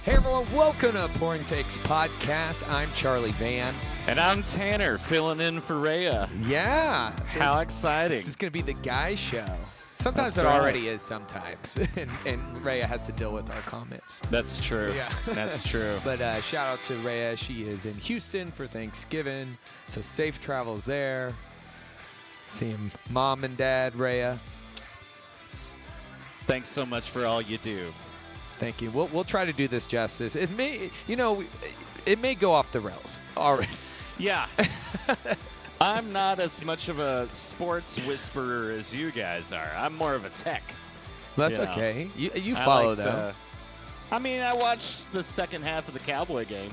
Hey everyone, welcome to Pouring Takes Podcast. I'm Charlie Van. And I'm Tanner, filling in for Rhea. Yeah. How exciting. This is going to be the guy show. Sometimes it already is sometimes. and Rhea has to deal with our comments. That's true. Yeah. That's true. But shout out to Rhea. She is in Houston for Thanksgiving. So safe travels there. Seeing mom and dad, Rhea. Thanks so much for all you do. Thank you. We'll try to do this justice. It may go off the rails already. Yeah. I'm not as much of a sports whisperer as you guys are. I'm more of a tech. That's okay. You follow that. I watched the second half of the Cowboy game.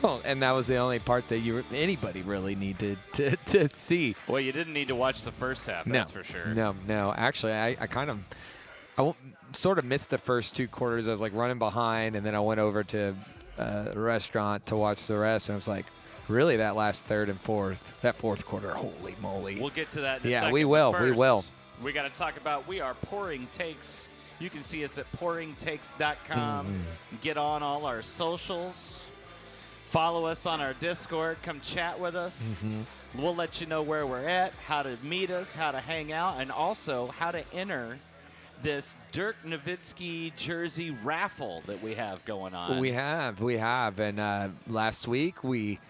Well, and that was the only part that anybody really needed to see. Well, you didn't need to watch the first half, that's for sure. No. Actually, I sort of missed the first two quarters. I was like running behind, and then I went over to a restaurant to watch the rest, and I was like, really, that last third and fourth quarter, holy moly. We'll get to that in a second. Yeah, we will. First, we will. We got to talk about, we are Pouring Takes. You can see us at pouringtakes.com. Get on all our socials. Follow us on our Discord. Come chat with us. We'll let you know where we're at, how to meet us, how to hang out, and also how to enter this Dirk Nowitzki jersey raffle that we have going on. We have. And last week we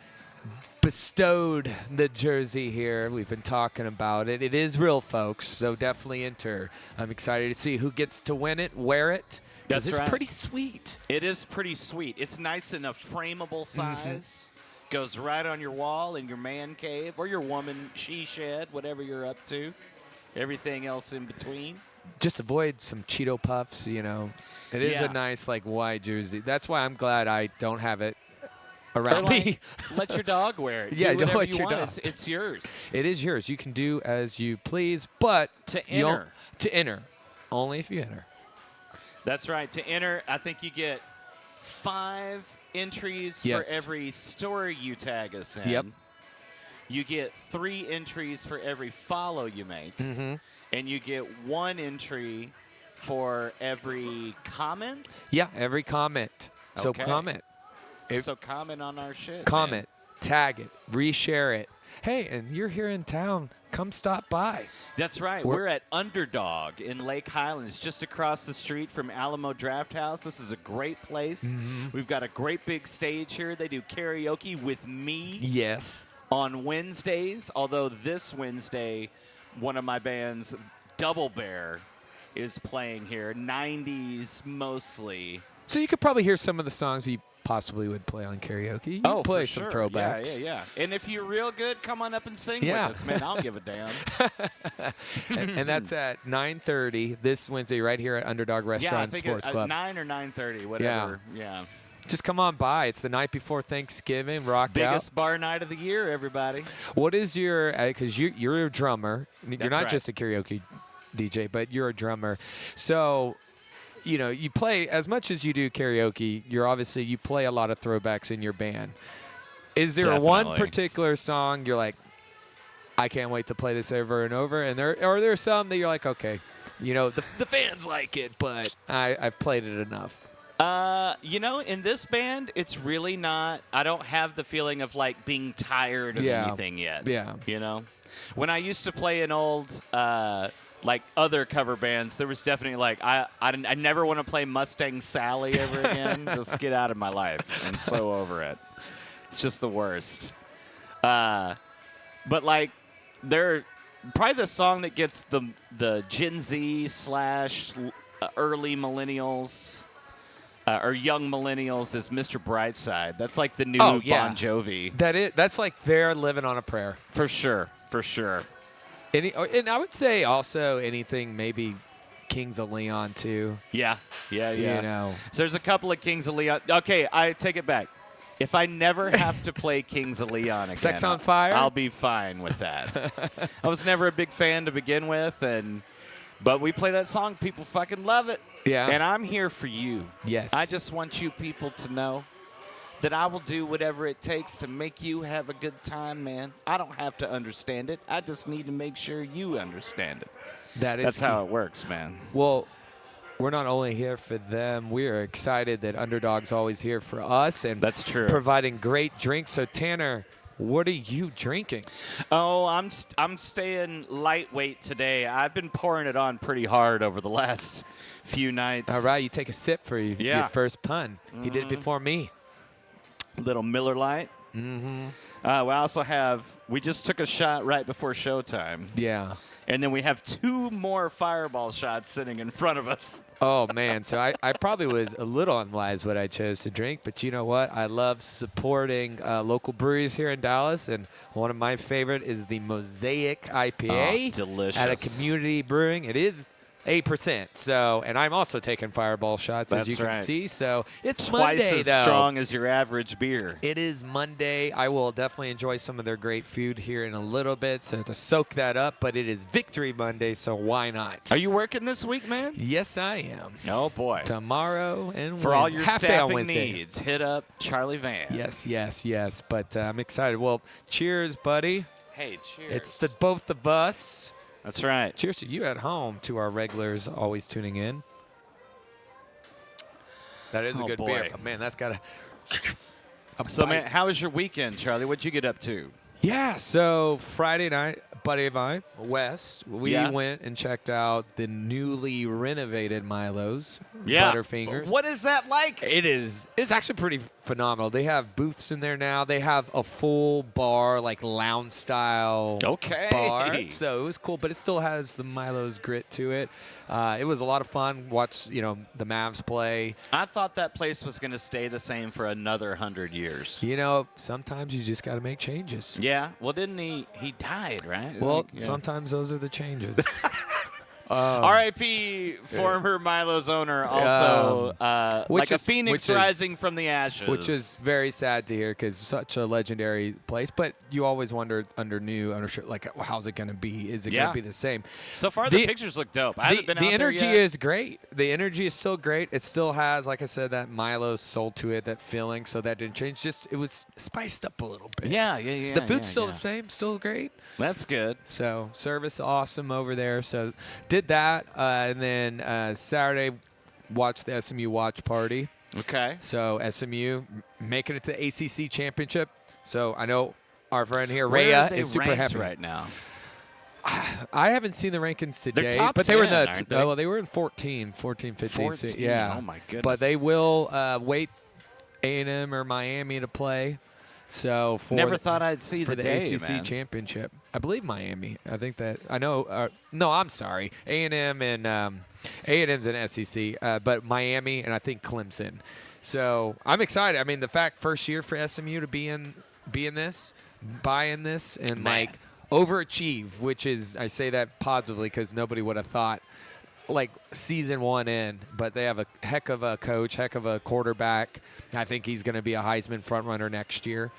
bestowed the jersey here. We've been talking about it. It is real, folks, so definitely enter. I'm excited to see who gets to win it, wear it. That's right. It's pretty sweet. It is pretty sweet. It's nice in a frameable size. Goes right on your wall in your man cave or your woman she shed, whatever you're up to. Everything else in between. Just avoid some Cheeto Puffs, It is a nice, white jersey. That's why I'm glad I don't have it around me. Let your dog wear it. Yeah, do don't let you your want. dog. It's yours. It is yours. You can do as you please, but To enter. Only if you enter. That's right. To enter, I think you get 5 entries for every story you tag us in. Yep. You get 3 entries for every follow you make. And you get 1 entry for every comment? Yeah, every comment. So Okay. comment. So comment on our shit. Comment, tag it, reshare it. Hey, and you're here in town. Come stop by. That's right. We're at Underdog in Lake Highlands, just across the street from Alamo Draft House. This is a great place. We've got a great big stage here. They do karaoke with me. Yes. On Wednesdays, although this Wednesday, one of my bands, Double Bear, is playing here. 90s mostly. So you could probably hear some of the songs you possibly would play on karaoke. You play some throwbacks. Yeah. And if you're real good, come on up and sing with us, man. I'll give a damn. and that's at 9:30 this Wednesday right here at Underdog Restaurant and Sports Club. 9 or 9:30, whatever. Yeah. Just come on by. It's the night before Thanksgiving. Rock out. Biggest bar night of the year, everybody. What is your, because you're a drummer. You're not right. just a karaoke DJ, but you're a drummer. So, you play, as much as you do karaoke, you play a lot of throwbacks in your band. Is there one particular song you're like, I can't wait to play this over and over? And are there some that you're like, okay, the fans like it, but I've played it enough? In this band, it's really not. I don't have the feeling of being tired of anything yet. Yeah. When I used to play in old, other cover bands, there was definitely I never want to play Mustang Sally ever again. Just get out of my life. I'm so over it. It's just the worst. But they're probably the song that gets the Gen Z / early millennials. Or young millennials is Mr. Brightside. That's like the new Bon Jovi. That's like they're living on a prayer. For sure. And I would say also anything maybe Kings of Leon too. Yeah. So there's a couple of Kings of Leon. Okay, I take it back. If I never have to play Kings of Leon again, Sex on Fire, I'll be fine with that. I was never a big fan to begin with, but we play that song. People fucking love it. Yeah. And I'm here for you. Yes. I just want you people to know that I will do whatever it takes to make you have a good time, man. I don't have to understand it. I just need to make sure you understand it. That's how it works, man. Well, we're not only here for them, we are excited that Underdog's always here for us and That's true. providing great drinks. So Tanner, what are you drinking? Oh, I'm staying lightweight today. I've been pouring it on pretty hard over the last few nights. All right, you take a sip for your first pun. He did it before me. Little Miller Lite. We just took a shot right before showtime. Yeah. And then we have 2 more Fireball shots sitting in front of us. Oh, man. So I probably was a little unwise what I chose to drink. But you know what? I love supporting local breweries here in Dallas. And one of my favorite is the Mosaic IPA. Oh, delicious. At a community brewing. It is 8%. So, and I'm also taking Fireball shots, as you can see. So it's twice Monday, as though. strong as your average beer. It is Monday. I will definitely enjoy some of their great food here in a little bit, so to soak that up. But it is Victory Monday, so why not? Are you working this week, man? Yes, I am. Oh boy! Tomorrow and for all your half day on staffing Wednesday. needs, hit up Charlie Van. Yes. But I'm excited. Well, cheers, buddy. Hey, cheers! It's the both of us. That's right. Cheers to you at home, to our regulars always tuning in. That is a good beer. But man, that's got a So, man, how was your weekend, Charlie? What'd you get up to? Yeah, so Friday night, a buddy of mine, West, we went and checked out the newly renovated Milo's Butterfingers. What is that like? It's actually pretty phenomenal. They have booths in there now. They have a full bar, like lounge style bar. So it was cool, but it still has the Milo's grit to it. It was a lot of fun. Watch, the Mavs play. I thought that place was going to stay the same for another 100 years. Sometimes you just got to make changes. Yeah. Well, didn't he? He died, right? Well, sometimes those are the changes. R.I.P. former Milo's owner, also like a phoenix rising from the ashes. Which is very sad to hear because such a legendary place. But you always wonder under new ownership, like, how's it going to be? Is it going to be the same? So far, the pictures look dope. I haven't been out there yet. The energy is great. The energy is still great. It still has, like I said, that Milo soul to it, that feeling. So that didn't change. Just it was spiced up a little bit. Yeah. The food's still the same, still great. That's good. So service awesome over there. So did that, and then Saturday watched the SMU watch party. Okay. So SMU making it to the ACC championship. So I know our friend here, Rhea, is super happy right now. I haven't seen the rankings today, They're top but 10, they were in aren't they? Well, they were in 14, 15. 14. Yeah. Oh my goodness. But they will wait A&M or Miami to play. So never thought I'd see for the ACC man. championship. I believe Miami. I think that I know. No, I'm sorry. A&M and A&M's an SEC, but Miami and I think Clemson. So I'm excited. I mean, the fact first year for SMU to be in this, buying this, and like overachieve, which is I say that positively because nobody would have thought like season one in, but they have a heck of a coach, heck of a quarterback. I think he's going to be a Heisman front runner next year.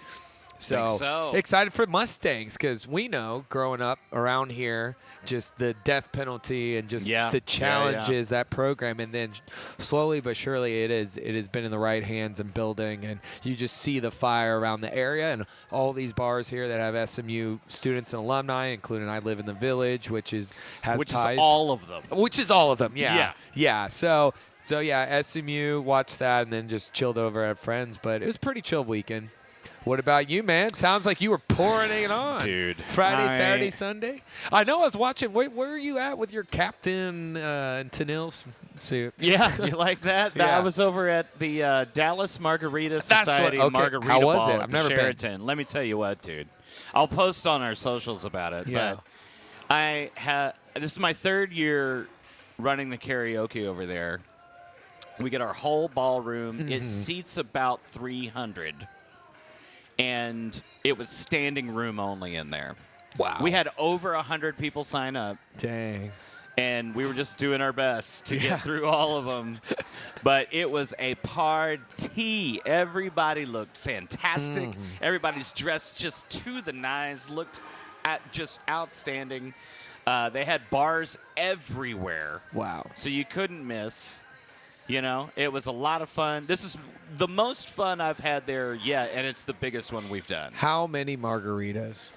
So excited for Mustangs because we know growing up around here, just the death penalty and just the challenges that program, and then slowly but surely it has been in the right hands and building, and you just see the fire around the area and all these bars here that have SMU students and alumni, including I live in the Village, which has ties. Is all of them. Which is all of them. Yeah. So SMU watched that and then just chilled over at friends, but it was a pretty chill weekend. What about you, man? Sounds like you were pouring it on. Dude. Friday, Saturday, Sunday? I know I was watching. Where are you at with your Captain and Tennille's suit? Yeah, you like that? I was over at the Dallas Margarita Society Margarita How was Ball it? at I've the never Sheraton. been. Let me tell you what, dude. I'll post on our socials about it. Yeah. But this is my third year running the karaoke over there. We get our whole ballroom. Mm-hmm. It seats about 300. And it was standing room only in there. Wow. We had over 100 people sign up. Dang. And we were just doing our best to get through all of them. But it was a party. Everybody looked fantastic. Mm-hmm. Everybody's dressed just to the nines, looked just outstanding. They had bars everywhere. Wow. So you couldn't miss. It was a lot of fun. This is the most fun I've had there yet, and it's the biggest one we've done. How many margaritas?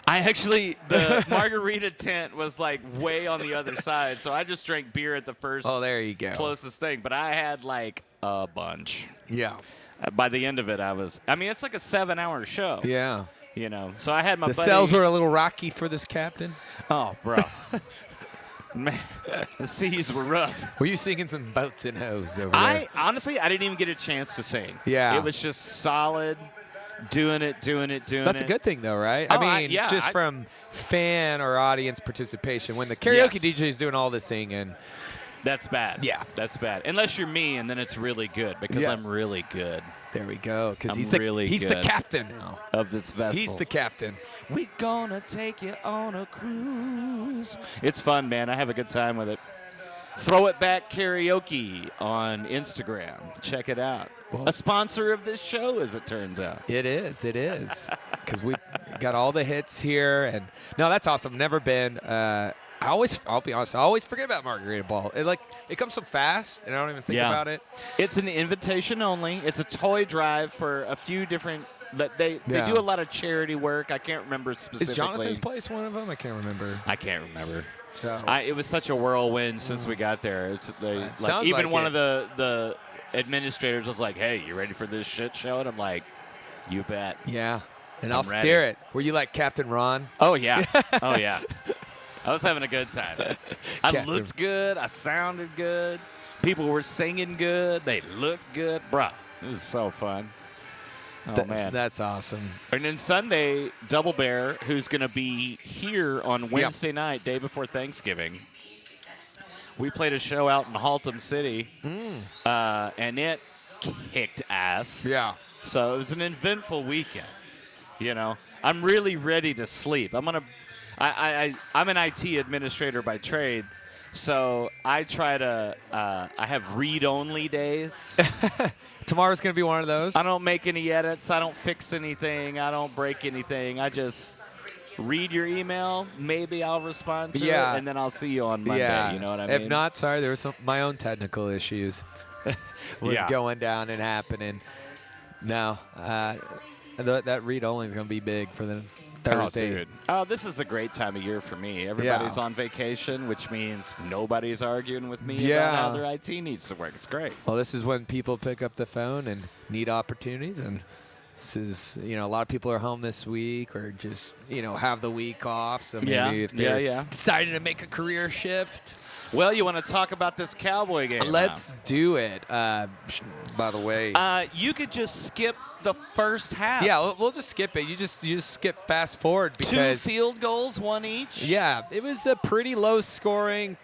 The margarita tent was like way on the other side, so I just drank beer at the first there you go. closest thing. But I had like a bunch. Yeah. By the end of it, it's like a 7-hour show. Yeah. So I had my buddy. The cells were a little rocky for this captain. Oh, bro. Man, the seas were rough. Were you singing some boats and hoes over there? Honestly, I didn't even get a chance to sing. Yeah. It was just solid. Doing it. That's a good thing, though, right? From fan or audience participation. When the karaoke DJ is doing all the singing. That's bad. Yeah. That's bad. Unless you're me, and then it's really good because I'm really good. There we go. Because he's really the good captain now. Of this vessel. He's the captain. We gonna take you on a cruise. It's fun, man. I have a good time with it. Throw It Back Karaoke on Instagram. Check it out. A sponsor of this show, as it turns out. It is. Because we got all the hits here. And no, that's awesome. Never been. I'll be honest, I always forget about Margarita Ball. It comes so fast, and I don't even think about it. It's an invitation only. It's a toy drive for a few different. They do a lot of charity work. I can't remember specifically. Is Jonathan's Place one of them? I can't remember. So. It was such a whirlwind since we got there. One of the administrators was like, "Hey, you ready for this shit show?" And I'm like, "You bet." Yeah, and I'm I'll ready. steer it. Were you like Captain Ron? Oh yeah, oh yeah. I was having a good time. I looked good. I sounded good. People were singing good. They looked good, bruh. It was so fun. Man, that's awesome. And then Sunday, Double Bear, who's going to be here on Wednesday night, day before Thanksgiving. We played a show out in Haltom City, and it kicked ass. Yeah. So it was an eventful weekend. I'm really ready to sleep. I'm an IT administrator by trade, so I try to. I have read-only days. Tomorrow's going to be one of those. I don't make any edits. I don't fix anything. I don't break anything. I just read your email. Maybe I'll respond to it, and then I'll see you on Monday. Yeah. You know what I mean? If not, sorry, there was my own technical issues was going down and happening. No, that read-only is going to be big for the Thursday. Oh, dude. Oh, this is a great time of year for me. Everybody's on vacation, which means nobody's arguing with me about how their IT needs to work. It's great. Well, this is when people pick up the phone and need opportunities, and this is, a lot of people are home this week or just, have the week off. So maybe if they're deciding to make a career shift. Well, you want to talk about this Cowboy game? Let's do it. By the way, you could just skip the first half. Yeah, we'll just skip it. You just skip fast forward because 2 field goals, 1 each. Yeah, it was a pretty low scoring.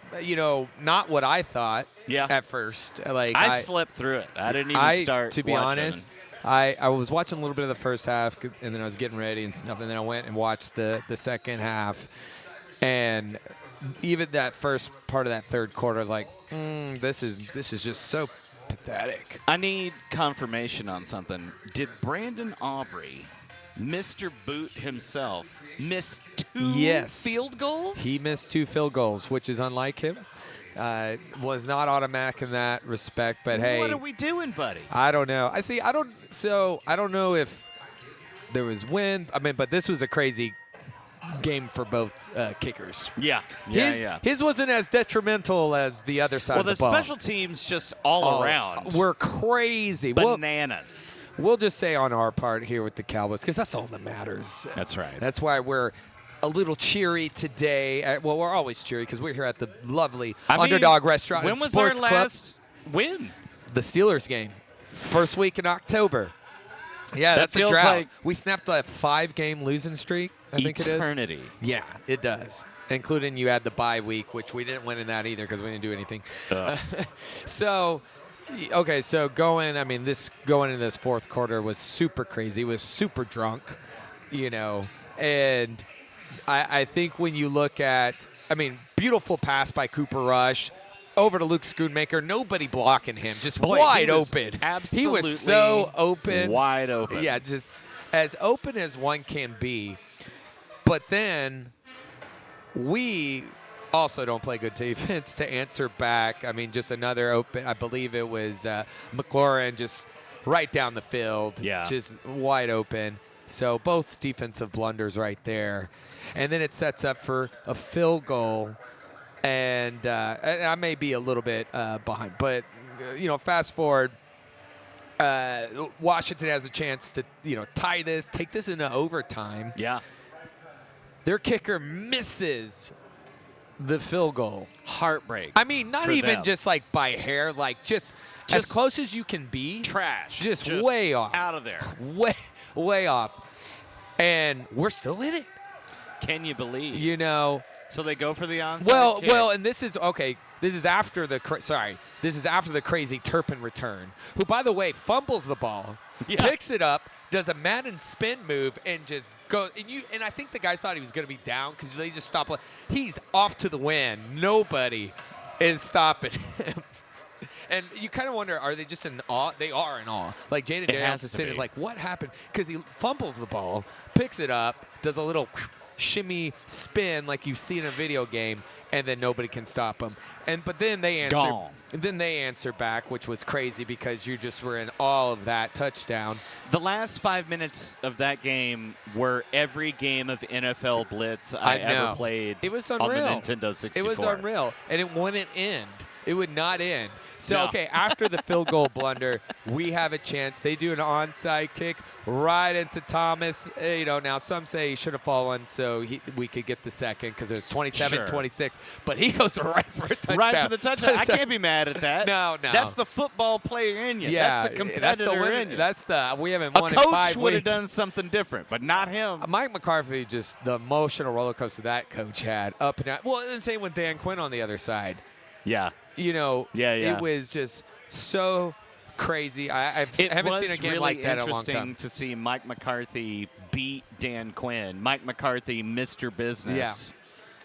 Not what I thought. Yeah. At first, I slept through it. I didn't even start. To be honest, I was watching a little bit of the first half, and then I was getting ready and stuff, and then I went and watched the second half, and even that first part of that third quarter, I was like, this is just so pathetic. I need confirmation on something. Did Brandon Aubrey, Mr. Boot himself, miss 2 field goals? He missed 2 field goals, which is unlike him. Was not automatic in that respect, but hey. What are we doing, buddy? I don't know. I don't know if there was wind. But this was a crazy game for both kickers. Yeah. His wasn't as detrimental as the other side of the ball. Well, the special teams just all around were crazy. Bananas. We'll just say on our part here with the Cowboys, because that's all that matters. That's right. That's why we're a little cheery today. Well, we're always cheery because we're here at the lovely Underdog Restaurant and Sports Club. When was our last win? The Steelers game. First week in October. Yeah, that's a drought. Like we snapped a 5-game losing streak, I think it is. Eternity. Yeah, it does. Including you had the bye week, which we didn't win in that either because we didn't do anything. So going into this fourth quarter was super crazy. It was super drunk, and I think when you look at, beautiful pass by Cooper Rush over to Luke Schoonmaker, nobody blocking him, just wide open. Absolutely. He was so open. Wide open. Yeah, just as open as one can be. But then we also don't play good defense to answer back. Just another open, I believe it was McLaurin just right down the field, just wide open. So both defensive blunders right there. And then it sets up for a field goal. And I may be a little bit behind. But, fast forward. Washington has a chance to, tie this, take this into overtime. Yeah. Their kicker misses the field goal. Heartbreak. I mean, not even them. just like by hair, like just as close as you can be. Trash. Just way off. Out of there. Way off. And we're still in it. Can you believe? So they go for the onside kick. Well, and this is okay. This is after the crazy Turpin return, who, by the way, fumbles the ball, picks it up, does a Madden spin move, and just goes. And I think the guy thought he was going to be down because they just stopped. He's off to the win. Nobody is stopping him. And you kind of wonder, are they just in awe? They are in awe. Like, Jaden Daniels is sitting like, what happened? Because he fumbles the ball, picks it up, does a little shimmy spin like you see in a video game, and then nobody can stop him. But then they answer. Gone. And then they answer back, which was crazy because you just were in all of that touchdown. The last 5 minutes of that game were every game of NFL Blitz I ever played. It was unreal. On the Nintendo 64. It was unreal, and it wouldn't end. It would not end. So, okay, after the field goal blunder, we have a chance. They do an onside kick right into Thomas. Now some say he should have fallen so we could get the second because it was 27-26. But he goes right for a touchdown. Right for the touchdown. I can't be mad at that. No. That's the football player in you. Yeah, that's the competitor in you. We haven't won in 5 weeks. A coach would have done something different, but not him. Mike McCarthy, just the emotional roller coaster that coach had up and down. Well, and same with Dan Quinn on the other side. Yeah. It was just so crazy. I haven't seen a game like that in a long time. It was really interesting to see Mike McCarthy beat Dan Quinn. Mike McCarthy, Mr. Business,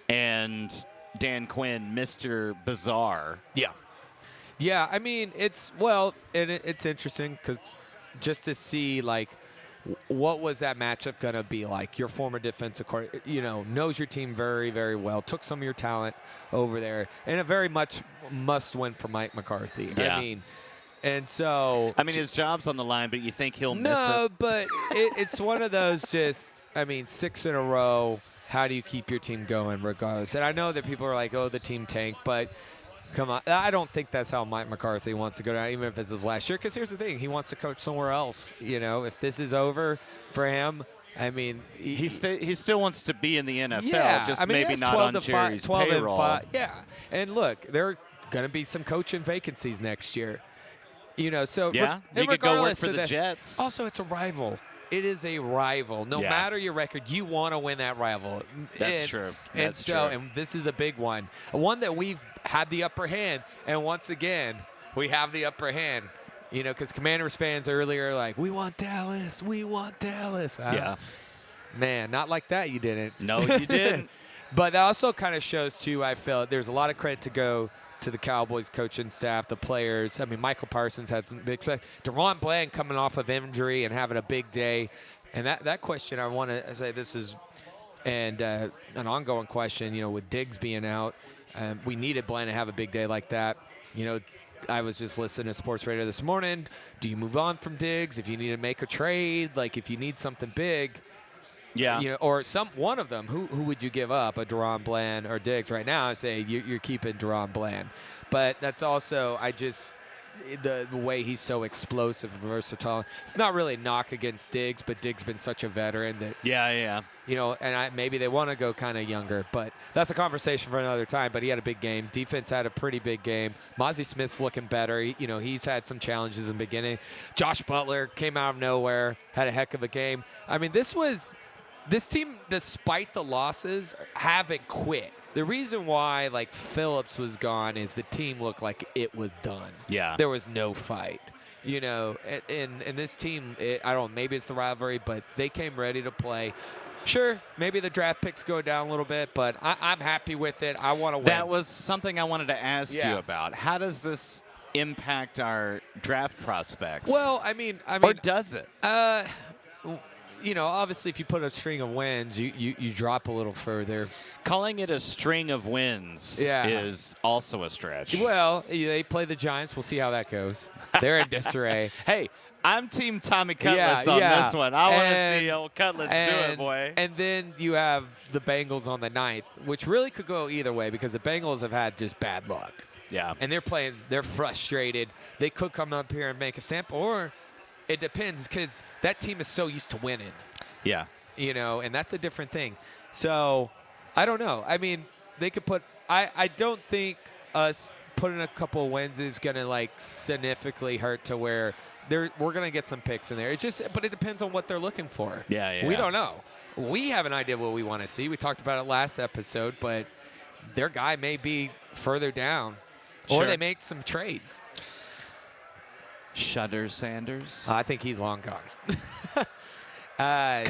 and Dan Quinn, Mr. Bizarre. Yeah. I mean, it's interesting because just to see what was that matchup going to be like? Your former defensive coordinator, knows your team very, very well, took some of your talent over there, and a very much must-win for Mike McCarthy. Yeah. His job's on the line, but you think he'll miss it? No, but it's one of those 6 in a row. How do you keep your team going regardless? And I know that people are like, oh, the team tanked, but come on. I don't think that's how Mike McCarthy wants to go down, even if it's his last year. Because here's the thing. He wants to coach somewhere else. If this is over for him, I mean. He still wants to be in the NFL, maybe not on Jerry's 12 payroll. And 5. Yeah. And look, there are going to be some coaching vacancies next year. So. Yeah. You could go work for the Jets. Also, it's a rival. It is a rival. No matter your record, you want to win that rival. That's true. And this is a big one. One that we've had the upper hand. And once again, we have the upper hand. Because Commanders fans earlier like, we want Dallas. We want Dallas. Man, not like that you didn't. No, you didn't. But that also kind of shows, too, I felt there's a lot of credit to go to the Cowboys coaching staff, the players. I mean, Michael Parsons had some big stuff. DeRon Bland coming off of injury and having a big day. And that question, I want to say this is an ongoing question, with Diggs being out. We needed Bland to have a big day like that. I was just listening to Sports Radio this morning. Do you move on from Diggs if you need to make a trade? If you need something big. Yeah. Or one of them. Who would you give up, a DeRon Bland or Diggs? Right now, I say you're keeping DeRon Bland. But that's also, the way he's so explosive and versatile. It's not really a knock against Diggs, but Diggs been such a veteran that. Yeah. And maybe they want to go kind of younger, but that's a conversation for another time. But he had a big game. Defense had a pretty big game. Mozzie Smith's looking better. He's had some challenges in the beginning. Josh Butler came out of nowhere, had a heck of a game. I mean, this team, despite the losses, haven't quit. The reason why, Phillips was gone is the team looked like it was done. Yeah. There was no fight. And this team, I don't know, maybe it's the rivalry, but they came ready to play. Sure, maybe the draft picks go down a little bit, but I'm happy with it. I want to win. That was something I wanted to ask you about. How does this impact our draft prospects? Well, I mean, or does it? obviously if you put a string of wins, you drop a little further. Calling it a string of wins is also a stretch. Well, they play the Giants. We'll see how that goes. They're in disarray. Hey, I'm Team Tommy Cutlets on this one. I want to see old Cutlets do it, boy. And then you have the Bengals on the 9th, which really could go either way because the Bengals have had just bad luck. Yeah. And they're frustrated. They could come up here and make a stamp, or it depends because that team is so used to winning. Yeah. And that's a different thing. So, I don't know. I mean, they could put – I don't think us putting a couple of wins is going to, significantly hurt to where we're going to get some picks in there. But it depends on what they're looking for. Yeah. We don't know. We have an idea what we want to see. We talked about it last episode, but their guy may be further down. Or they make some trades. Shudder Sanders. I think he's long gone.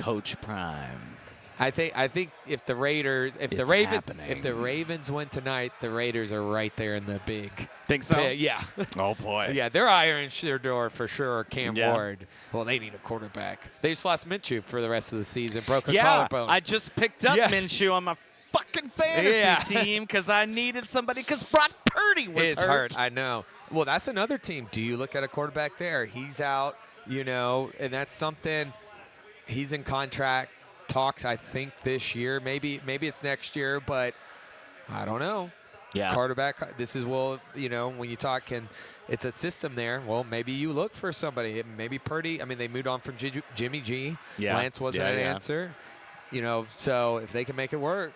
Coach Prime. I think if the Ravens win tonight, the Raiders are right there in the big. Think so? Yeah. Oh boy. Yeah, they're iron their door for sure. Cam Ward. Well, they need a quarterback. They just lost Minshew for the rest of the season. Broke a collarbone. I just picked up Minshew on my fucking fantasy team because I needed somebody because Brock Purdy was hurt. I know. Well, that's another team. Do you look at a quarterback there? He's out, and that's something. He's in contract talks, I think, this year. Maybe it's next year, but I don't know. Yeah. Quarterback, this is, when you talk, and it's a system there. Well, maybe you look for somebody. Maybe Purdy. I mean, they moved on from Jimmy G. Yeah. Lance wasn't an answer. So if they can make it work,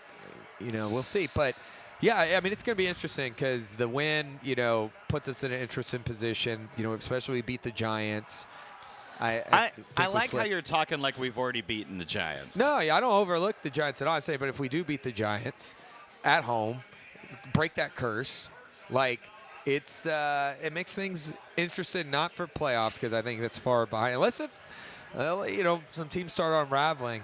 we'll see. But, yeah, I mean, it's going to be interesting because the win, puts us in an interesting position, especially we beat the Giants. I like how you're talking like we've already beaten the Giants. No, I don't overlook the Giants at all. I say, but if we do beat the Giants at home, break that curse, it makes things interesting, not for playoffs because I think that's far behind. Unless some teams start unraveling.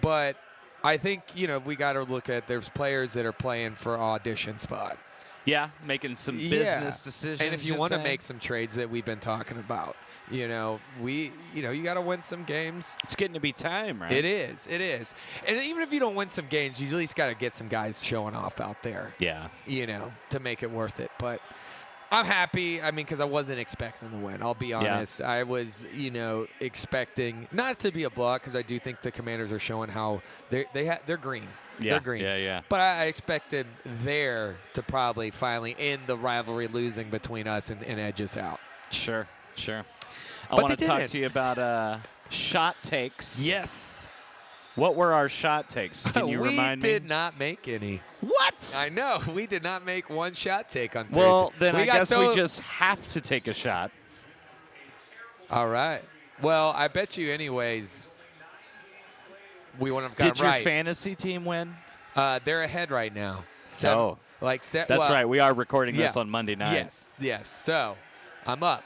But I think, we got to look at there's players that are playing for audition spot. Yeah, making some business decisions. And if you want to make some trades that we've been talking about, you got to win some games. It's getting to be time, right? It is. And even if you don't win some games, you at least got to get some guys showing off out there. Yeah. To make it worth it. But I'm happy, because I wasn't expecting the win. I'll be honest. Yeah. I was, expecting not to be a block because I do think the Commanders are showing how they're green. Yeah. They're green. Yeah. But I expected there to probably finally end the rivalry losing between us and edge us out. Sure. I want to talk to you about shot takes. Yes. What were our shot takes? Can you remind me? We did not make any. What? I know. We did not make one shot take on Thursday. Well, then I guess we just have to take a shot. All right. Well, I bet you anyways we wouldn't have gotten right. Did your fantasy team win? They're ahead right now. That's right. We are recording this on Monday night. Yes. So I'm up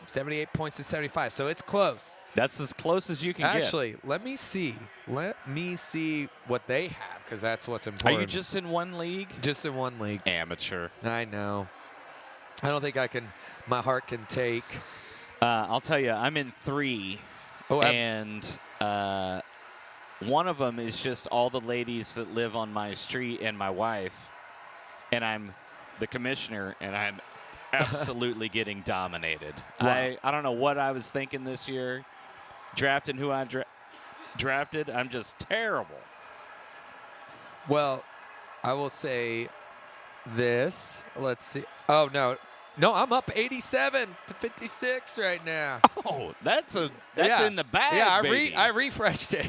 78 points to 75. So it's close. That's as close as you can get. Actually, let me see what they have because that's what's important. Are you just in one league? Just in one league. Amateur. I know. I don't think my heart can take. I'll tell you, I'm in 3. And one of them is just all the ladies that live on my street and my wife. And I'm the commissioner, and I'm absolutely getting dominated. Wow. I don't know what I was thinking this year. Drafting who I drafted, I'm just terrible. Well, I will say this. Let's see. Oh, no. No, I'm up 87 to 56 right now. Oh, that's in the bag, Yeah, I refreshed it.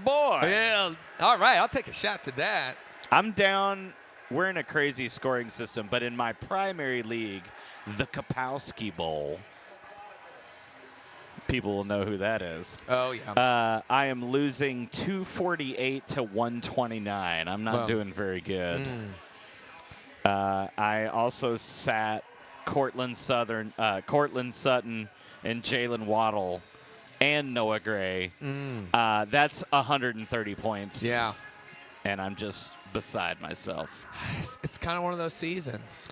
Boy. Yeah. All right, I'll take a shot to that. I'm down. We're in a crazy scoring system, but in my primary league, the Kapowski Bowl, people will know who that is. Oh, yeah. I am losing 248 to 129. I'm not doing very good. I also sat Cortland Sutton, and Jalen Waddle and Noah Gray. That's 130 points. Yeah. And I'm just beside myself. It's kind of one of those seasons.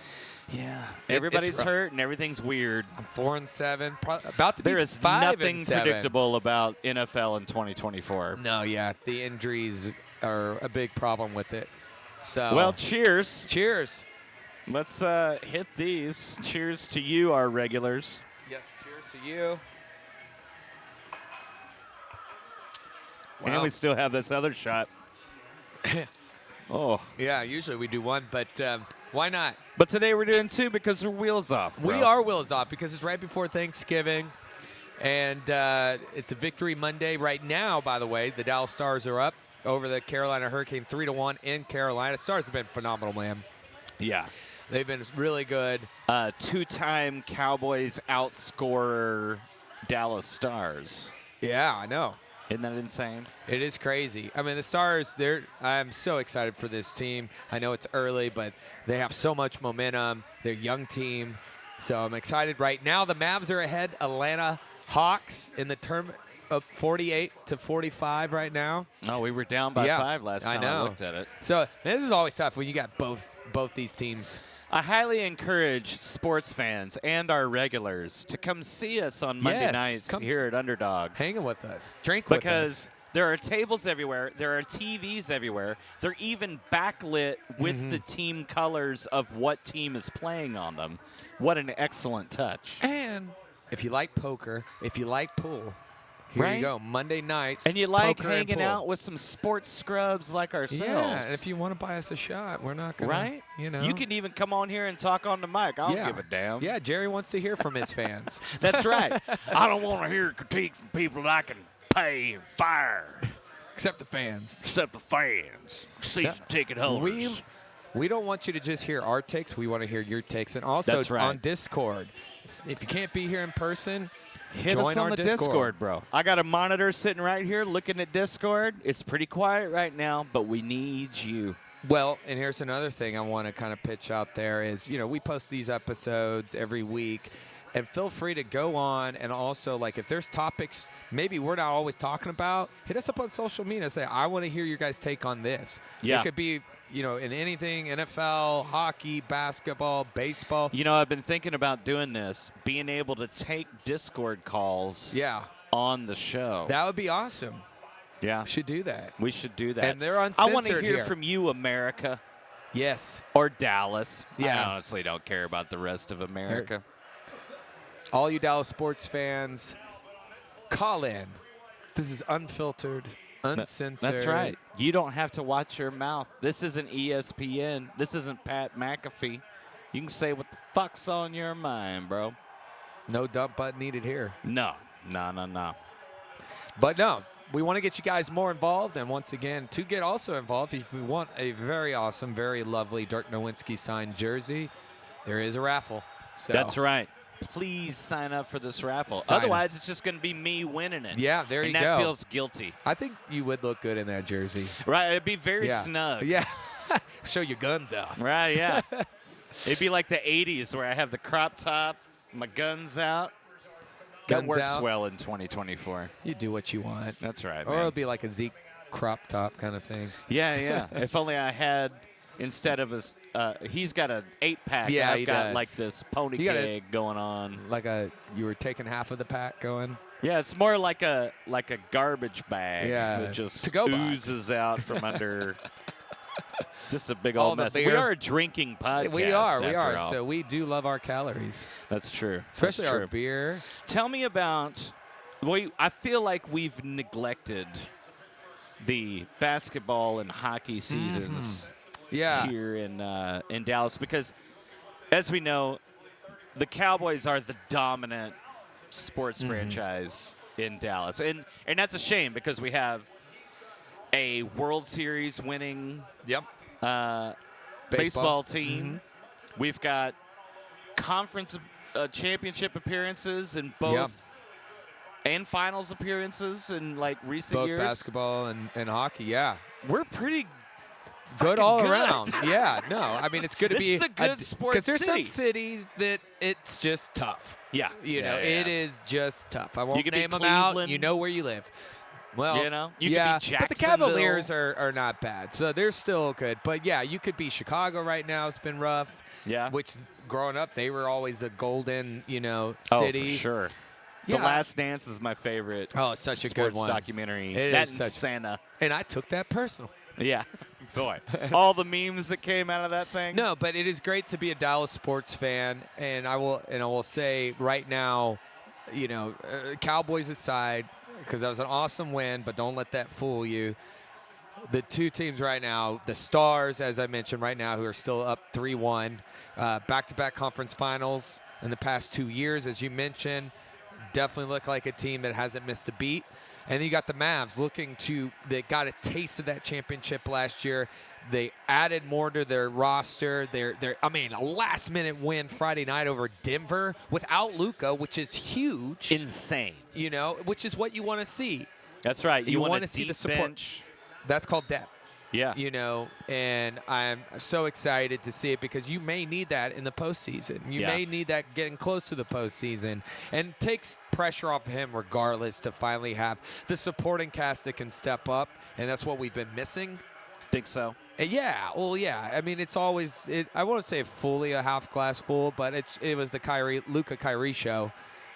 Yeah. Everybody's hurt and everything's weird. I'm 4-7. About to be 5-7. There is nothing predictable about NFL in 2024. No, yeah. The injuries are a big problem with it. So. Well, cheers. Cheers. Let's hit these. Cheers to you, our regulars. Yes, cheers to you. Wow. And we still have this other shot. Oh. Yeah, usually we do one, but why not? But today we're doing two because we're wheels off, bro. We are wheels off because it's right before Thanksgiving, and it's a Victory Monday right now, by the way. The Dallas Stars are up over the Carolina Hurricane 3-1 in Carolina. Stars have been phenomenal, man. Yeah. They've been really good. Two-time Cowboys outscorer Dallas Stars. Yeah, I know. Isn't that insane? It is crazy. I mean, the Stars, I'm so excited for this team. I know it's early, but they have so much momentum. They're a young team. So I'm excited. Right now, the Mavs are ahead. Atlanta Hawks in the term of 48-45 right now. Oh, we were down by 5 last time I looked at it. So this is always tough when you got both these teams. I highly encourage sports fans and our regulars to come see us on Monday nights here at Underdog. Hanging with us. Drink with us. Because there are tables everywhere. There are TVs everywhere. They're even backlit with the team colors of what team is playing on them. What an excellent touch. And if you like poker, if you like pool, here you go, Monday nights. And you like hanging out with some sports scrubs like ourselves. Yeah, and if you want to buy us a shot, we're not going to, right? You know. You can even come on here and talk on the mic. I don't give a damn. Yeah, Jerry wants to hear from his fans. That's right. I don't want to hear critique from people that I can pay and fire. Except the fans. Except the fans. Season ticket holders. We don't want you to just hear our takes. We want to hear your takes. And also on Discord. If you can't be here in person, hit us on the Discord, bro. I got a monitor sitting right here looking at Discord. It's pretty quiet right now, but we need you. Well, and here's another thing I want to kind of pitch out there is, we post these episodes every week. And feel free to go on and also, like, if there's topics maybe we're not always talking about, hit us up on social media and say, I want to hear your guys' take on this. Yeah. It could be, in anything, NFL, hockey, basketball, baseball. I've been thinking about doing this, being able to take Discord calls on the show. That would be awesome. Yeah. We should do that. We should do that. And they're uncensored I want to hear here. from you, America. Yes. Or Dallas. Yeah. I honestly don't care about the rest of America. All you Dallas sports fans, call in. This is unfiltered, uncensored. That's right. You don't have to watch your mouth. This isn't ESPN. This isn't Pat McAfee. You can say what the fuck's on your mind, bro. No dump button needed here. No. But no, we want to get you guys more involved. And once again, to get also involved, if you want a very awesome, very lovely Dirk Nowitzki signed jersey, there is a raffle. So. That's right. Please sign up for this raffle. Otherwise, it's just going to be me winning it. Yeah, there you go. And that feels guilty. I think you would look good in that jersey. Right. It'd be very snug. Yeah. Show your guns out. Right, yeah. It'd be like the 80s where I have the crop top, my guns out. That works well in 2024. You do what you want. That's right, Or man. it'll be like a Zeke crop top kind of thing. Yeah. If only I had... Instead of he's got an 8-pack. Yeah, I've got like this pony keg going on. Like you were taking half of the pack going. Yeah, it's more like a garbage bag that just oozes out from under. Just a big old mess. We are a drinking podcast. We are. All. So we do love our calories. That's true. Especially our beer. Tell me about. I feel like we've neglected the basketball and hockey seasons. Here in Dallas, because as we know, the Cowboys are the dominant sports franchise in Dallas, and that's a shame because we have a World Series winning baseball team. We've got conference championship appearances in both and finals appearances in like recent years. Both basketball and hockey. Yeah, we're pretty good all around. Yeah, no, I mean it's good to be a good sports because there's some cities that it's just tough. Yeah, it is just tough. I won't you name them out. You know where you live. Well, you know, but you the could be Cavaliers Jacksonville. are not bad, so they're still good. But yeah, you could be Chicago right now. It's been rough. Yeah. Which growing up, they were always a golden, Oh, city. for sure. Yeah. The Last Dance is my favorite. Oh, it's such a good sports one. documentary. It that is and such. Santa. And I took that personal. Yeah. Boy. All the memes that came out of that thing. No, but it is great to be a Dallas sports fan, and I will say right now, Cowboys aside, because that was an awesome win, but don't let that fool you. The two teams right now, the Stars, as I mentioned right now, who are still up 3-1, back-to-back conference finals in the past 2 years, as you mentioned, definitely look like a team that hasn't missed a beat. And then you got the Mavs they got a taste of that championship last year. They added more to their roster. A last-minute win Friday night over Denver without Luka, which is huge. Insane. Which is what you want to see. That's right. You want to see the support. bench. That's called depth. Yeah. And I'm so excited to see it because you may need that in the postseason. You may need that getting close to the postseason. And it takes pressure off of him regardless to finally have the supporting cast that can step up. And that's what we've been missing. Think so? Yeah. Well, yeah. I mean, it's always I won't say fully a half glass full, but it was the Luka Kyrie show.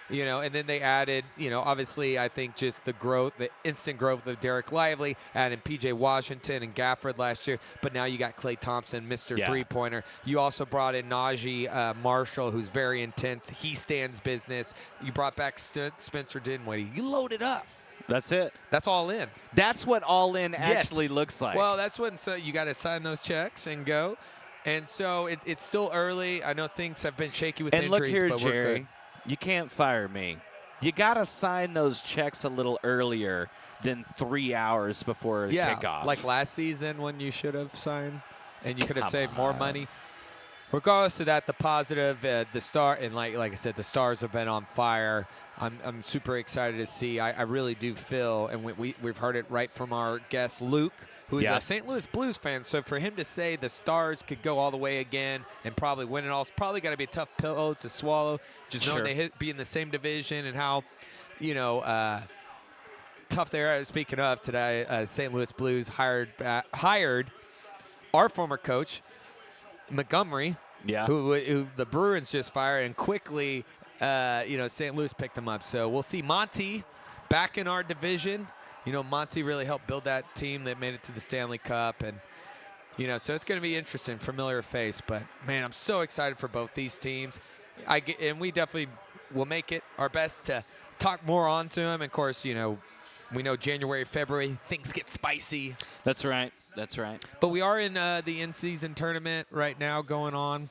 And then they added, obviously I think just the instant growth of Derek Lively, adding P.J. Washington and Gafford last year. But now you got Klay Thompson, Mr. Three-pointer. You also brought in Najee Marshall, who's very intense. He stands business. You brought back Spencer Dinwiddie. You loaded up. That's it. That's all in. That's what all in actually looks like. Well, that's when you got to sign those checks and go. And so it's still early. I know things have been shaky with injuries, look here, but Jerry. we're good. You can't fire me. You got to sign those checks a little earlier than 3 hours before kickoff. Like last season when you should have signed and you could have saved more money. Regardless of that, the positive, the star, and like I said, the Stars have been on fire. I'm super excited to see. I really do feel, and we've heard it right from our guest Luke, who is a St. Louis Blues fan. So for him to say the Stars could go all the way again and probably win it all, it's probably going to be a tough pill to swallow. Just knowing they be in the same division and how, tough they are. Speaking of today, St. Louis Blues hired our former coach, Montgomery, who the Bruins just fired, and quickly, St. Louis picked him up. So we'll see Monty back in our division. Monty really helped build that team that made it to the Stanley Cup. And, so it's going to be interesting, familiar face. But, man, I'm so excited for both these teams. And we definitely will make it our best to talk more on to them. And, of course, we know January, February, things get spicy. That's right. That's right. But we are in the in-season tournament right now going on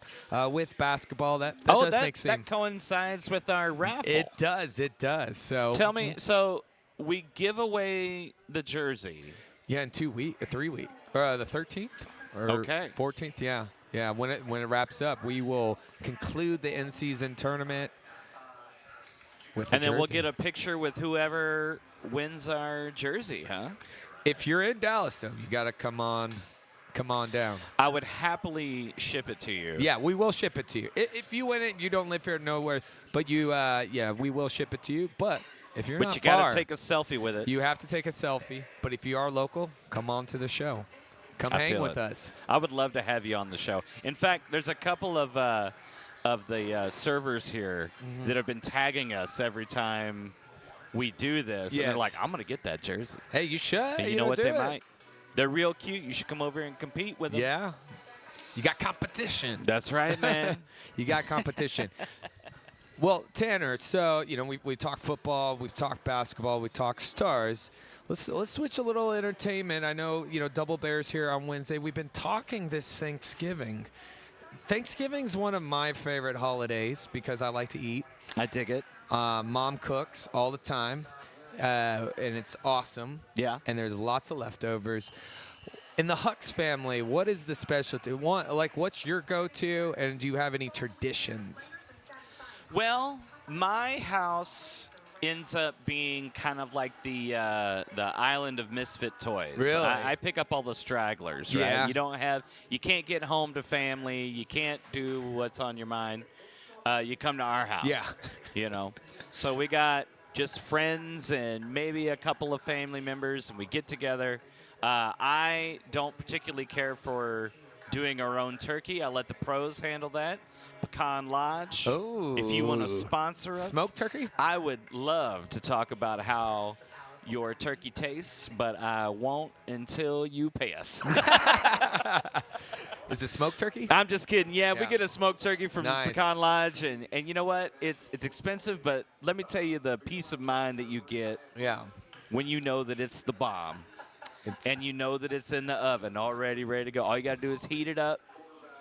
with basketball. That does make sense. That coincides with our raffle. It does. It does. So tell me, so we give away the jersey. Yeah, in 3 weeks. The 13th or 14th. Yeah. Yeah, when it wraps up, we will conclude the in-season tournament with and then we'll get a picture with whoever wins our jersey, huh? If you're in Dallas, though, you got to come on down. I would happily ship it to you. Yeah, we will ship it to you. If you win it, you don't live here nowhere, but we will ship it to you. But if you're not you far, got to take a selfie with it. You have to take a selfie. But if you are local, come on to the show. Come hang with us. I would love to have you on the show. In fact, there's a couple of the servers here that have been tagging us every time we do this. Yes. And they're like, I'm going to get that jersey. Hey, you should. And you know what? They might. They're real cute. You should come over and compete with them. Yeah. You got competition. That's right, man. You got competition. Well, Tanner, so, we talk football, we've talked basketball, we talk Stars. Let's switch a little entertainment. I know, Double Bears here on Wednesday. We've been talking this Thanksgiving. Thanksgiving's one of my favorite holidays because I like to eat. I dig it. Mom cooks all the time, and it's awesome. Yeah. And there's lots of leftovers. In the Hucks family, what is the specialty? What's your go-to, and do you have any traditions? Well, my house ends up being kind of like the island of misfit toys. Really? I pick up all the stragglers, right? Yeah. You can't get home to family. You can't do what's on your mind. You come to our house. Yeah. So we got just friends and maybe a couple of family members, and we get together. I don't particularly care for doing our own turkey. I let the pros handle that. Pecan Lodge. Oh. If you want to sponsor us. Smoked turkey? I would love to talk about how your turkey tastes, but I won't until you pay us. Is it smoked turkey? I'm just kidding. Yeah, we get a smoked turkey from Nice. Pecan Lodge, and you know what? It's expensive, but let me tell you the peace of mind that you get when you know that it's the bomb. And you know that it's in the oven already ready to go. All you got to do is heat it up,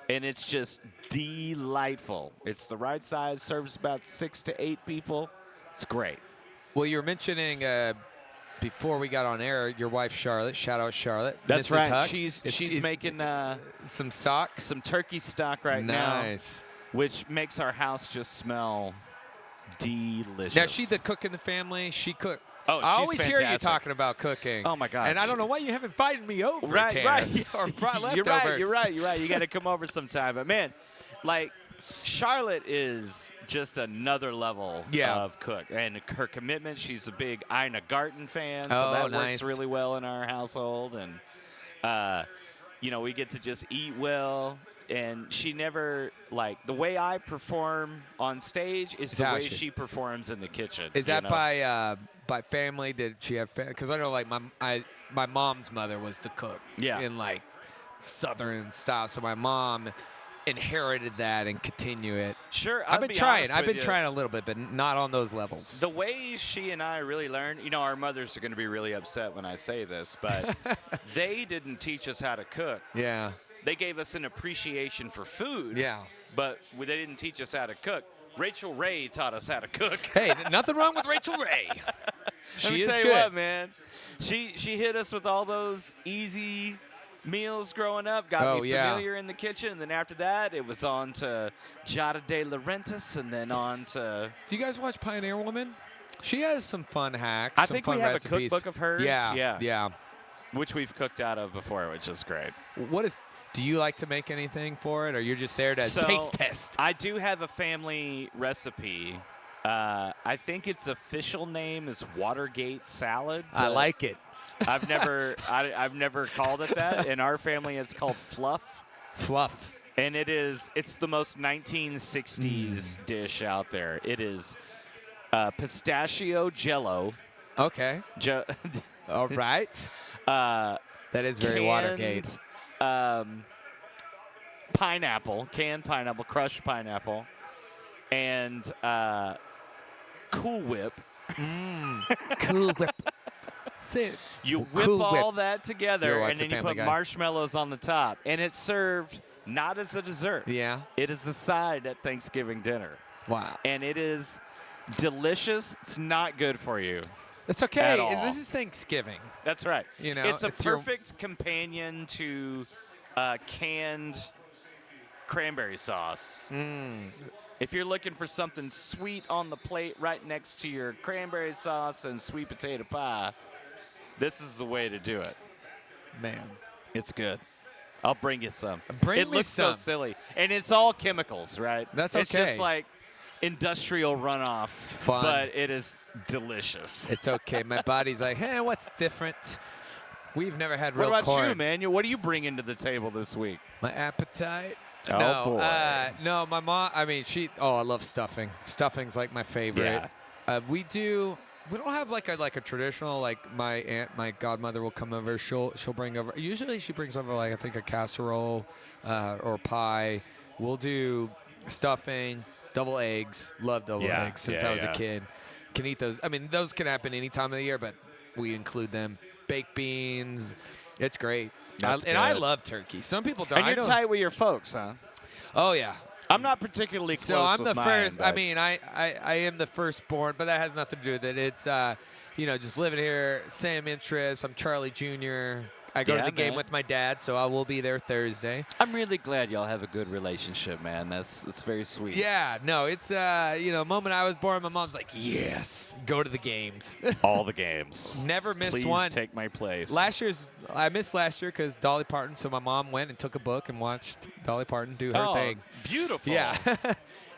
and it's just delightful. It's the right size, serves about 6 to 8 people. It's great. Well, you were mentioning before we got on air, your wife Charlotte. Shout out Charlotte. That's Mrs. right. Huck. She's making some stock, some turkey stock right now. Nice. Which makes our house just smell delicious. Now, she's the cook in the family. She cooked. Oh, I always she's hear you fantastic. talking about cooking. Oh my God! And I don't know why you haven't invited me over, Right, Tanner, right. or brought You're leftovers. right. You got to come over sometime. But man, like Charlotte is just another level of cook, and her commitment. She's a big Ina Garten fan, so that works really well in our household. And we get to just eat well. And she never, like, the way I perform on stage is the way she performs in the kitchen. Is that by family? Did she have family? Because I know, like, my mom's mother was the cook in, like, Southern style. So my mom inherited that and continue it. Sure, I've been trying. I've been trying a little bit, but not on those levels. The way she and I really learned, our mothers are going to be really upset when I say this, but they didn't teach us how to cook. Yeah. They gave us an appreciation for food. Yeah. But they didn't teach us how to cook. Rachel Ray taught us how to cook. Hey, nothing wrong with Rachel Ray. She is good. Let me tell you what, man. She hit us with all those easy meals growing up, got me familiar in the kitchen, and then after that, it was on to Jada De Laurentiis, and then on to... Do you guys watch Pioneer Woman? She has some fun hacks. I think we have recipes. A cookbook of hers. Yeah. Which we've cooked out of before, which is great. Do you like to make anything for it, or you're just there to taste test? I do have a family recipe. I think its official name is Watergate salad. I like it. I've never called it that. In our family, it's called fluff. Fluff. And it's the most 1960s dish out there. It is pistachio jello. Okay. All right. That is very Watergate. Pineapple, canned pineapple, crushed pineapple, and Cool Whip. Cool Whip. You whip all that together, and then you put marshmallows on the top. And it's served not as a dessert. Yeah. It is a side at Thanksgiving dinner. Wow. And it is delicious. It's not good for you. It's okay. This is Thanksgiving. That's right. It's a perfect companion to canned cranberry sauce. If you're looking for something sweet on the plate right next to your cranberry sauce and sweet potato pie, this is the way to do it. Man. It's good. I'll bring you some. It looks so silly. And it's all chemicals, right? That's okay. It's just like industrial runoff. It's fun. But it is delicious. It's okay. My body's like, hey, what's different? We've never had real corn. What about you, man? What are you bringing to the table this week? My appetite? Oh, boy. No, my mom, I love stuffing. Stuffing's like my favorite. Yeah. We don't have like a traditional, like my godmother will come over. She'll bring over, usually she brings over like I think a casserole or pie. We'll do stuffing, double eggs. Love double eggs since I was a kid. Can eat those. I mean, those can happen any time of the year, but we include them. Baked beans. It's great. And I love turkey. Some people don't. And you're tight with your folks, huh? Oh, yeah. I'm not particularly close. So I'm with the mine, first. I mean, I am the firstborn, but that has nothing to do with it. It's just living here, same interests. I'm Charlie Jr. I go to the game with my dad, so I will be there Thursday. I'm really glad y'all have a good relationship, man. That's very sweet. Yeah, no, it's the moment I was born, my mom's like, yes, go to the games. All the games. Never missed Please one. Take my place. I missed last year because Dolly Parton. So my mom went and took a book and watched Dolly Parton do her thing. Beautiful. Yeah.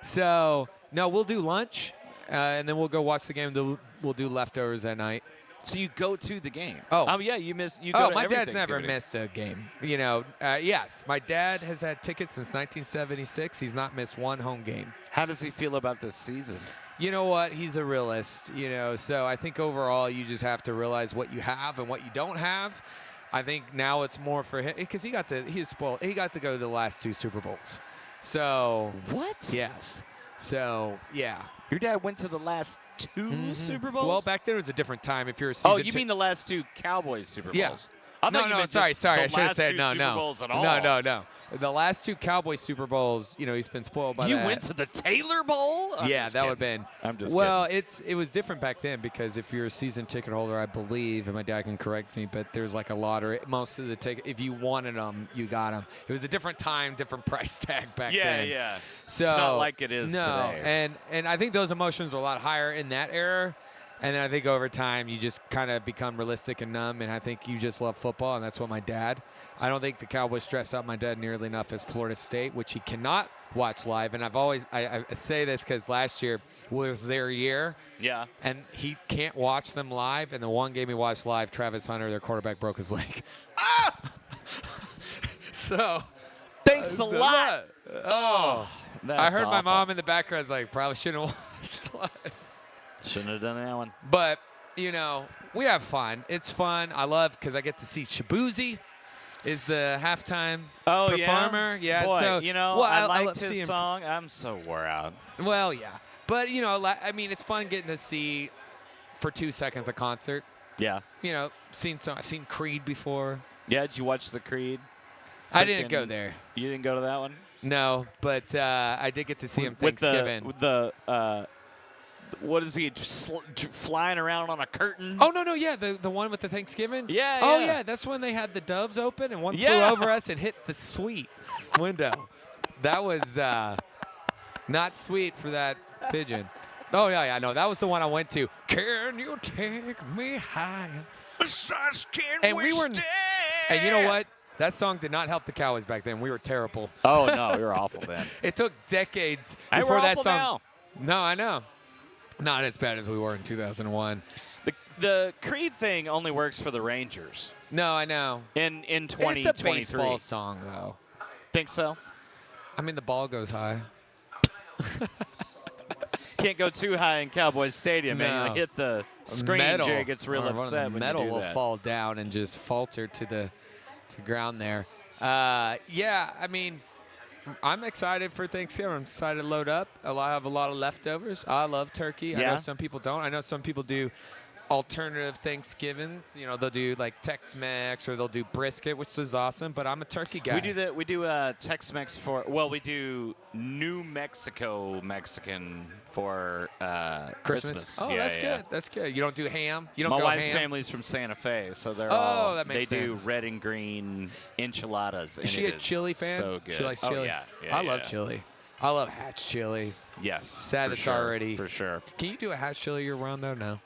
So no, we'll do lunch. and then we'll go watch the game. We'll do leftovers that night. So you go to the game? Oh, yeah, you miss. You go to my every dad's never Thanksgiving. missed a game. Yes, my dad has had tickets since 1976. He's not missed one home game. How does he feel about this season? You know what? He's a realist. So I think overall you just have to realize what you have and what you don't have. I think now it's more for him because he was spoiled. He got to go to the last 2 Super Bowls. So what? Yes. So yeah. Your dad went to the last 2 Super Bowls? Well, back then it was a different time. If you're a season. Oh, you mean the last 2 Cowboys Super Bowls? Yeah. I thought you meant sorry. just I the should have last said 2 no. Super Bowls at all. No. The last 2 Cowboys Super Bowls, he's been spoiled by You that. went to the Taylor Bowl? Yeah, that would have been. I'm just Well, kidding. it was different back then because if you're a season ticket holder, I believe, and my dad can correct me, but there's like a lottery. Most of the ticket, if you wanted them, you got them. It was a different time, different price tag back then. Yeah. So it's not like it is no, today. and I think those emotions are a lot higher in that era. And then I think over time you just kind of become realistic and numb, and I think you just love football, and that's what my dad. I don't think the Cowboys stress out my dad nearly enough as Florida State, which he cannot watch live. And I say this because last year was their year. Yeah. And he can't watch them live. And the one game he watched live, Travis Hunter, their quarterback, broke his leg. So thanks a lot. Oh, that's I heard my awful. mom in the background like, probably shouldn't have watched live. Shouldn't have done that one. But, we have fun. It's fun. I love because I get to see Shabuzi is the halftime performer. Yeah. Boy, so, I liked love his seeing- song. I'm so wore out. Well, yeah. But, it's fun getting to see for 2 seconds a concert. Yeah. I've seen Creed before. Yeah, did you watch the Creed? I didn't go there. You didn't go to that one? No, but I did get to see him Thanksgiving. With the what is he, flying around on a curtain? Oh, no, yeah, the one with the Thanksgiving? Yeah, Oh, yeah. yeah, that's when they had the doves open and one flew Yeah. over us and hit the suite window. That was not sweet for that pigeon. Oh, yeah, I know. That was the one I went to. Can you take me higher? And we were, and you know what? That song did not help the Cowboys back then. We were terrible. Oh, no, we were awful then. It took decades Hey, before we're that awful song. now. No, I know. Not as bad as we were in 2001. The Creed thing only works for the Rangers. No, I know. In It's 2023. a baseball song, though. Think so? I mean, the ball goes high. Can't go too high in Cowboys Stadium, man. No. You hit the screen, metal, Jay gets real or one of upset the when metal you do will that. fall down and just falter to the ground there. Yeah, I mean, I'm excited for Thanksgiving. I'm excited to load up. I have a lot of leftovers. I love turkey. I Yeah. know some people don't. I know some people do alternative Thanksgivings. They'll do like Tex-Mex or they'll do brisket, which is awesome. But I'm a turkey guy. We do Tex-Mex we do New Mexico Mexican for Christmas. Oh, yeah, that's yeah. good. That's good. You don't do ham. You don't My go wife's ham. family's from Santa Fe, so they're that makes they sense. do red and green enchiladas. Is she a chili fan? So good. She likes Oh, chili. yeah, I love chili. I love Hatch chilies. Yes. Sad for it's sure, already. for sure. Can you do a Hatch chili year round though? No.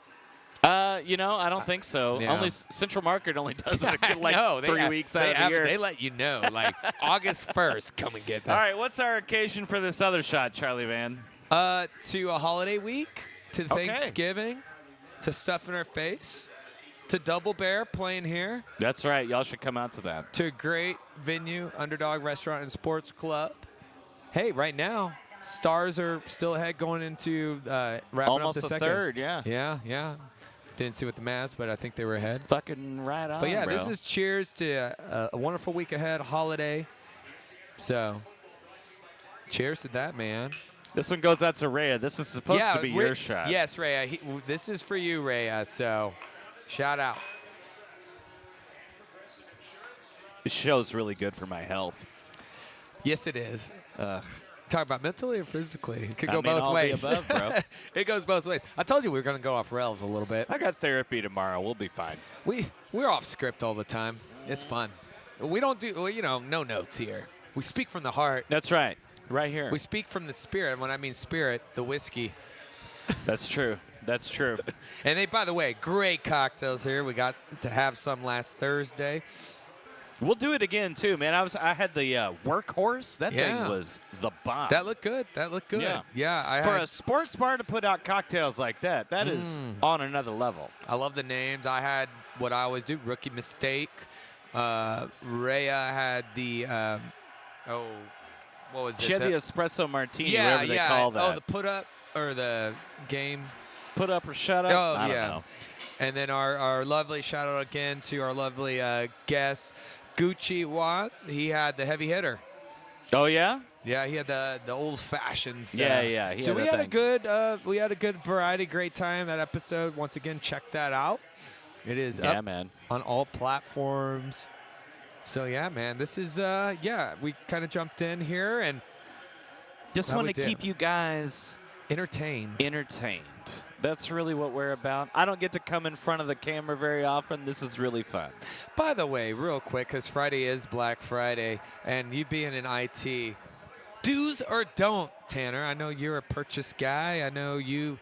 I don't think so. Yeah. Only Central Market only does it I like know. 3 weeks out of the year. They let you know, like August 1st, come and get that. All right, what's our occasion for this other shot, Charlie Van? To a holiday week, to Okay. Thanksgiving, to stuff in our face, to Double Bear playing here, That's right. Y'all should come out to that. to a great venue, Underdog Restaurant and Sports Club. Hey, right now, Stars are still ahead going into wrapping Almost up the a second. third, yeah. Yeah. Didn't see with the Mavs, but I think they were ahead. Fucking right on, But yeah, bro. this is cheers to a wonderful week ahead, holiday. So, cheers to that, man. This one goes out to Rhea. This is supposed to be your shot. Yes, Rhea. This is for you, Rhea. So, shout out. This show's really good for my health. Yes, it is. Talk about mentally or physically? It could I go mean, both all the ways. above, bro. It goes both ways. I told you we were going to go off rails a little bit. I got therapy tomorrow. We'll be fine. We're off script all the time. It's fun. We don't do, no notes here. We speak from the heart. That's right. Right here. We speak from the spirit. When I mean spirit, the whiskey. That's true. That's true. And by the way, great cocktails here. We got to have some last Thursday. We'll do it again too, man. I had the workhorse. That thing was the bomb. That looked good. Yeah. For a sports bar to put out cocktails like that, that is on another level. I love the names. I had what I always do, Rookie Mistake. Rhea had the what was it? She had the espresso martini, whatever they call that. Oh, the put up or the game. Put up or shut up? Oh, I don't know. And then our lovely shout out again to our lovely guest, Gucci Watts. He had the heavy hitter. Oh yeah? Yeah, he had the old fashions. Yeah. So we had a good variety, great time that episode. Once again, check that out. It is up on all platforms. So yeah, man, this is we kind of jumped in here and just want to keep you guys entertained. That's really what we're about. I don't get to come in front of the camera very often. This is really fun. By the way, real quick, because Friday is Black Friday, and you being in IT, do's or don't, Tanner? I know you're a purchase guy. I know you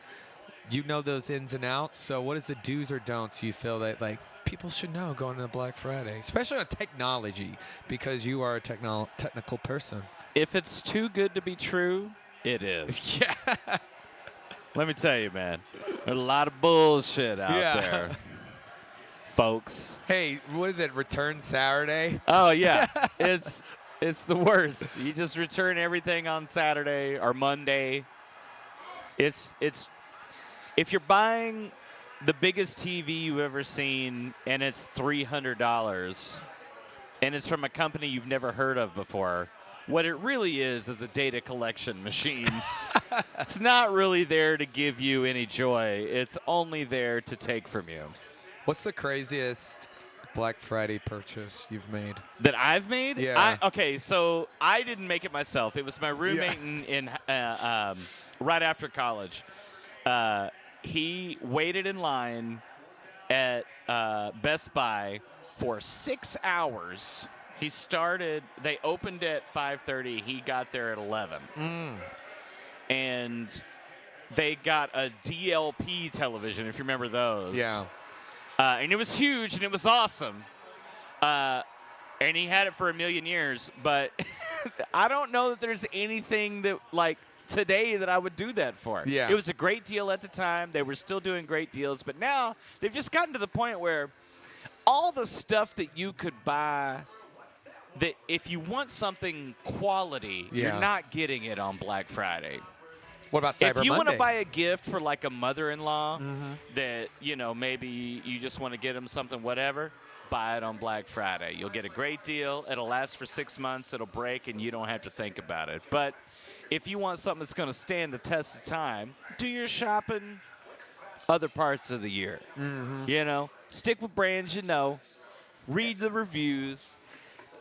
know those ins and outs. So what is the do's or don'ts you feel that like people should know going into Black Friday, especially on technology, because you are a technical person? If it's too good to be true, it is. Yeah. Let me tell you, man, there's a lot of bullshit out there, folks. Hey, what is it, Return Saturday? Oh, yeah. It's the worst. You just return everything on Saturday or Monday. It's if you're buying the biggest TV you've ever seen and it's $300 and it's from a company you've never heard of before, what it really is a data collection machine. It's not really there to give you any joy. It's only there to take from you. What's the craziest Black Friday purchase you've made? That I've made? Yeah. Okay, so I didn't make it myself. It was my roommate in right after college. He waited in line at Best Buy for 6 hours. They opened at 5:30. He got there at 11. And they got a DLP television, if you remember those. Yeah. And it was huge, and it was awesome. And he had it for a million years. But I don't know that there's anything that, like, today that I would do that for. Yeah. It was a great deal at the time. They were still doing great deals. But now they've just gotten to the point where all the stuff that you could buy, that if you want something quality, you're not getting it on Black Friday. What about Cyber Monday? If you want to buy a gift for like a mother-in-law that, maybe you just want to get them something, whatever, buy it on Black Friday. You'll get a great deal. It'll last for 6 months. It'll break, and you don't have to think about it. But if you want something that's going to stand the test of time, do your shopping other parts of the year. Stick with brands you know. Read the reviews.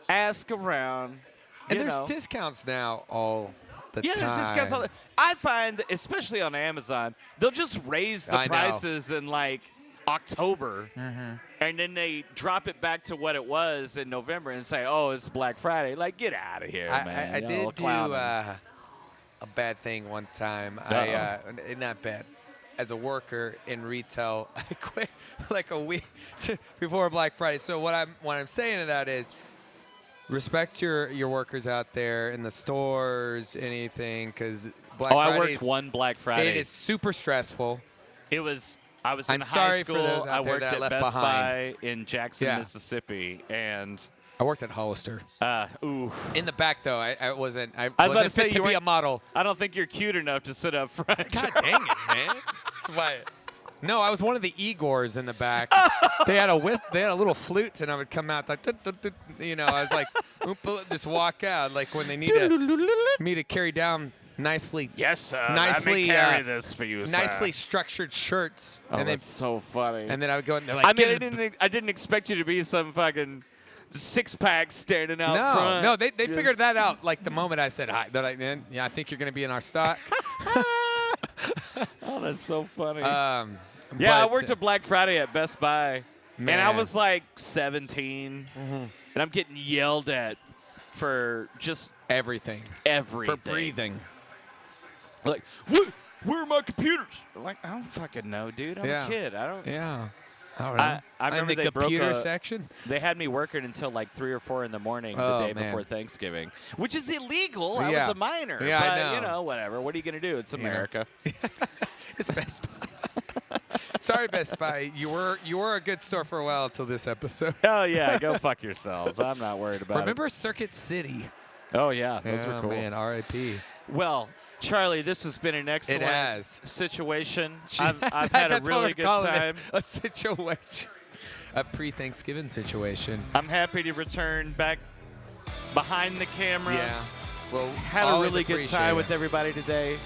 Ask around. And there's discounts now all the time. There's discounts all the time. I find that, especially on Amazon, they'll just raise the prices in like October, and then they drop it back to what it was in November and say, "Oh, it's Black Friday." Like, get out of here, man! I did do a bad thing one time. Not bad. As a worker in retail, I quit like a week before Black Friday. So what I'm saying to that is, respect your workers out there in the stores, anything, because Black Friday. I worked one Black Friday. It is super stressful. I was in high school. I worked at Best Buy in Jackson, Mississippi, and I worked at Hollister. In the back, though, I wasn't. I was wasn't about to say fit to be a model. I don't think you're cute enough to sit up front. God dang it, man! That's why. No, I was one of the Igors in the back. They had a little flute, and I would come out like, I was like, just walk out like when they need me to carry down nicely. Yes, sir. Nicely, let me carry this for you, sir. Nicely structured shirts. Oh, that's so funny. And then I would go in there like. I mean, I didn't expect you to be some fucking six-pack standing out front. No, they figured that out like the moment I said hi. They're like, man, I think you're going to be in our stock. Oh, that's so funny. I worked at Black Friday at Best Buy, and I was like 17, and I'm getting yelled at for just everything. For breathing. Like, what? Where are my computers? I'm like, I don't fucking know, dude. I'm a kid. I don't. Yeah. I don't know. I remember in the they computer broke section. They had me working until like 3 or 4 in the morning the day before Thanksgiving, which is illegal. I was a minor. Yeah, but, I know. Whatever. What are you going to do? It's America. It's Best Buy. Sorry, Best Buy. You were a good store for a while until this episode. Oh, yeah. Go fuck yourselves. I'm not worried about Remember Circuit City? Oh, yeah. Those were cool. Man, R.I.P. Well, Charlie, this has been an excellent situation. I've had a really good time. A situation. A pre-Thanksgiving situation. I'm happy to return back behind the camera. Yeah. Well, had a really good time with everybody today.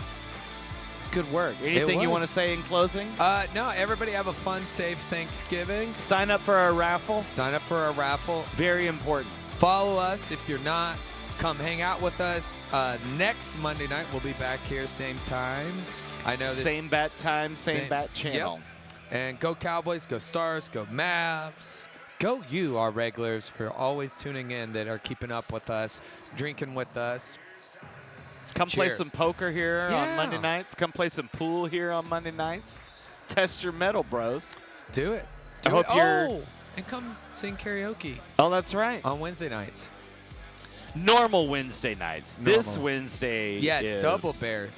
Good work. Anything you want to say in closing? No, everybody have a fun, safe Thanksgiving. Sign up for our raffle. Sign up for our raffle. Very important. Follow us if you're not. Come hang out with us. Next Monday night, we'll be back here, same time. I know this. Same bat time, same bat channel. Yep. And go Cowboys, go Stars, go Mavs. Go you, our regulars, for always tuning in that are keeping up with us, drinking with us. Come play some poker here on Monday nights. Come play some pool here on Monday nights. Test your metal, bros. Do it. I hope you're... and come sing karaoke. Oh, that's right. On Wednesday nights. Normal Wednesday nights. This Wednesday is Double Bear.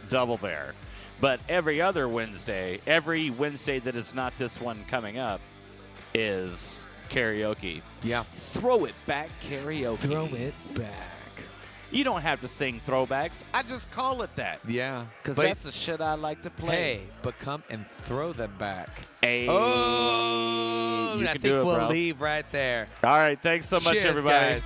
Double Bear. But every other Wednesday, every Wednesday that is not this one coming up, is karaoke. Yeah. Throw it back karaoke. Throw it back. You don't have to sing throwbacks. I just call it that. Yeah. Because that's the shit I like to play. Hey, but come and throw them back. Hey. Oh, I think we'll leave right there. All right. Thanks so much, Cheers, everybody. Guys.